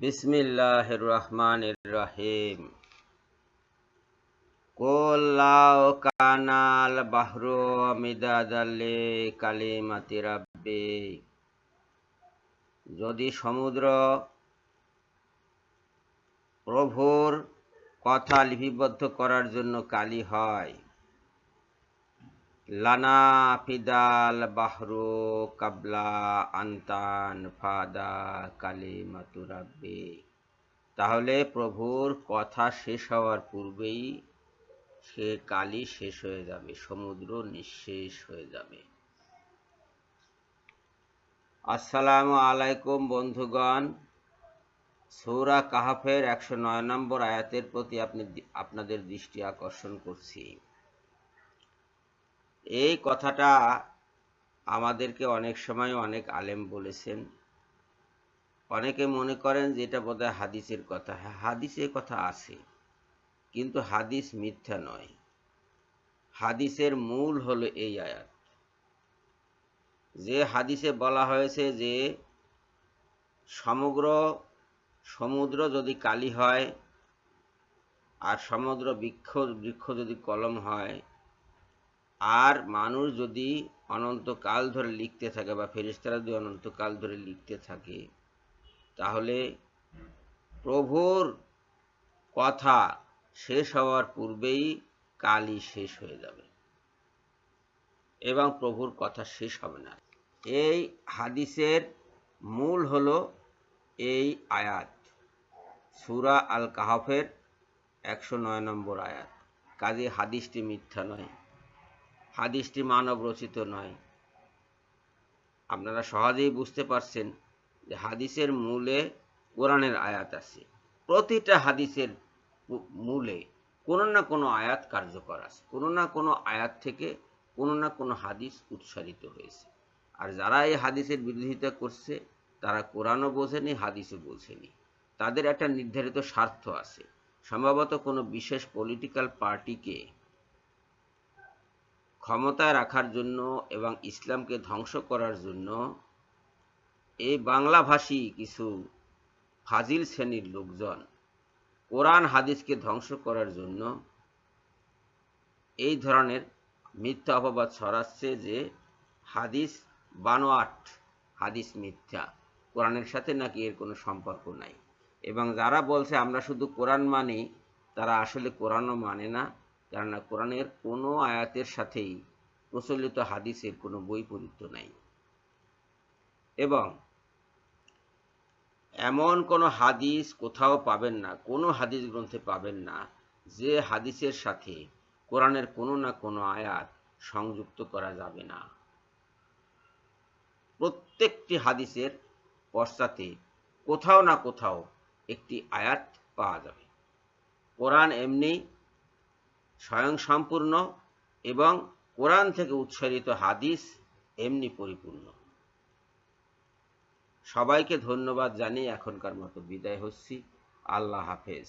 বিসমিল্লাহির রহমানির রহিম। কুল লাউ কানাল বাহরু মিদাদাল লিকালিমাতি রাব্বি। যদি সমুদ্র প্রভুর কথা লিপিবদ্ধ করার জন্য কালি হয়, লানা ফিদাল বাহরু কাবলা আন্তান ফাদা কালিমাতু রাব্বি। তাহলে প্রভুর কথা শেষ হওয়ার পূর্বেই সে কালি শেষ হয়ে যাবে, সমুদ্র নিঃশেষ হয়ে যাবে। আসসালামু আলাইকুম বন্ধুগণ, সূরা কাহফের 109 নম্বর আয়াতের প্রতি আপনাদের দৃষ্টি আকর্ষণ করছি। এই কথাটা আমাদেরকে অনেক সময় অনেক আলেম বলেছেন। অনেকে মনে করেন যে এটা বোধহয় হাদিসের কথা। হ্যাঁ, হাদিসে কথা আছে, কিন্তু হাদিস মিথ্যা নয়। হাদিসের মূল হলো এই আয়াত। যে হাদিসে বলা হয়েছে যে সমুদ্র যদি কালি হয় আর সমুদ্র বৃক্ষ যদি কলম হয়, আর মানুষ যদি অনন্তকাল ধরে লিখতে থাকে বা ফেরেশতারা যদি অনন্তকাল ধরে লিখতে থাকে, তাহলে প্রভুর কথা শেষ হওয়ার পূর্বেই কালি শেষ হয়ে যাবে এবং প্রভুর কথা শেষ হবে না। এই হাদিসের মূল হলো এই আয়াত, সূরা আল কাহফের 109 নম্বর আয়াত। কাজে হাদিসটি মিথ্যা নয়, হাদিসটি মানব রচিত নয়। আপনারা সহজেই বুঝতে পারছেন যে হাদিসের মূলে কোরআনের আয়াত আছে। প্রতিটা হাদিসের মূলে কোনো না কোনো আয়াত কার্যকর আছে, কোনো না কোনো আয়াত থেকে কোনো না কোনো হাদিস উৎসারিত হয়েছে। আর যারা এই হাদিসের বিরোধিতা করছে, তারা কোরআনও বোঝেনি, হাদিসও বোঝেনি। তাদের একটা নির্ধারিত স্বার্থ আছে, সম্ভবত কোনো বিশেষ পলিটিক্যাল পার্টিকে ক্ষমতায় রাখার জন্য এবং ইসলামকে ধ্বংস করার জন্য এই বাংলাভাষী কিছু ফাজিল শ্রেণীর লোকজন কোরআন হাদিসকে ধ্বংস করার জন্য এই ধরনের মিথ্যা অপবাদ ছড়াচ্ছে যে হাদিস বানোয়াট, হাদিস মিথ্যা, কোরআনের সাথে নাকি এর কোনো সম্পর্ক নাই। এবং যারা বলছে আমরা শুধু কোরআন মানি, তারা আসলে কোরআনও মানে না, কেননা কোরআনের কোনো আয়াতের সাথেই প্রচলিত হাদিসের কোনো বৈপরীত্য নাই। এবং এমন কোনো হাদিস কোথাও পাবেন না, কোনো হাদিস গ্রন্থে পাবেন না যে হাদিসের সাথে কোরআনের কোনো না কোনো আয়াত সংযুক্ত করা যাবে না। প্রত্যেকটি হাদিসের পশ্চাতে কোথাও না কোথাও একটি আয়াত পাওয়া যাবে। কোরআন এমনি স্বয়ংসম্পূর্ণ এবং কোরআন থেকে উৎসারিত হাদিস এমনি পরিপূর্ণ। সবাইকে ধন্যবাদ জানিয়ে এখনকার মতো বিদায় হচ্ছি। আল্লাহ হাফেজ।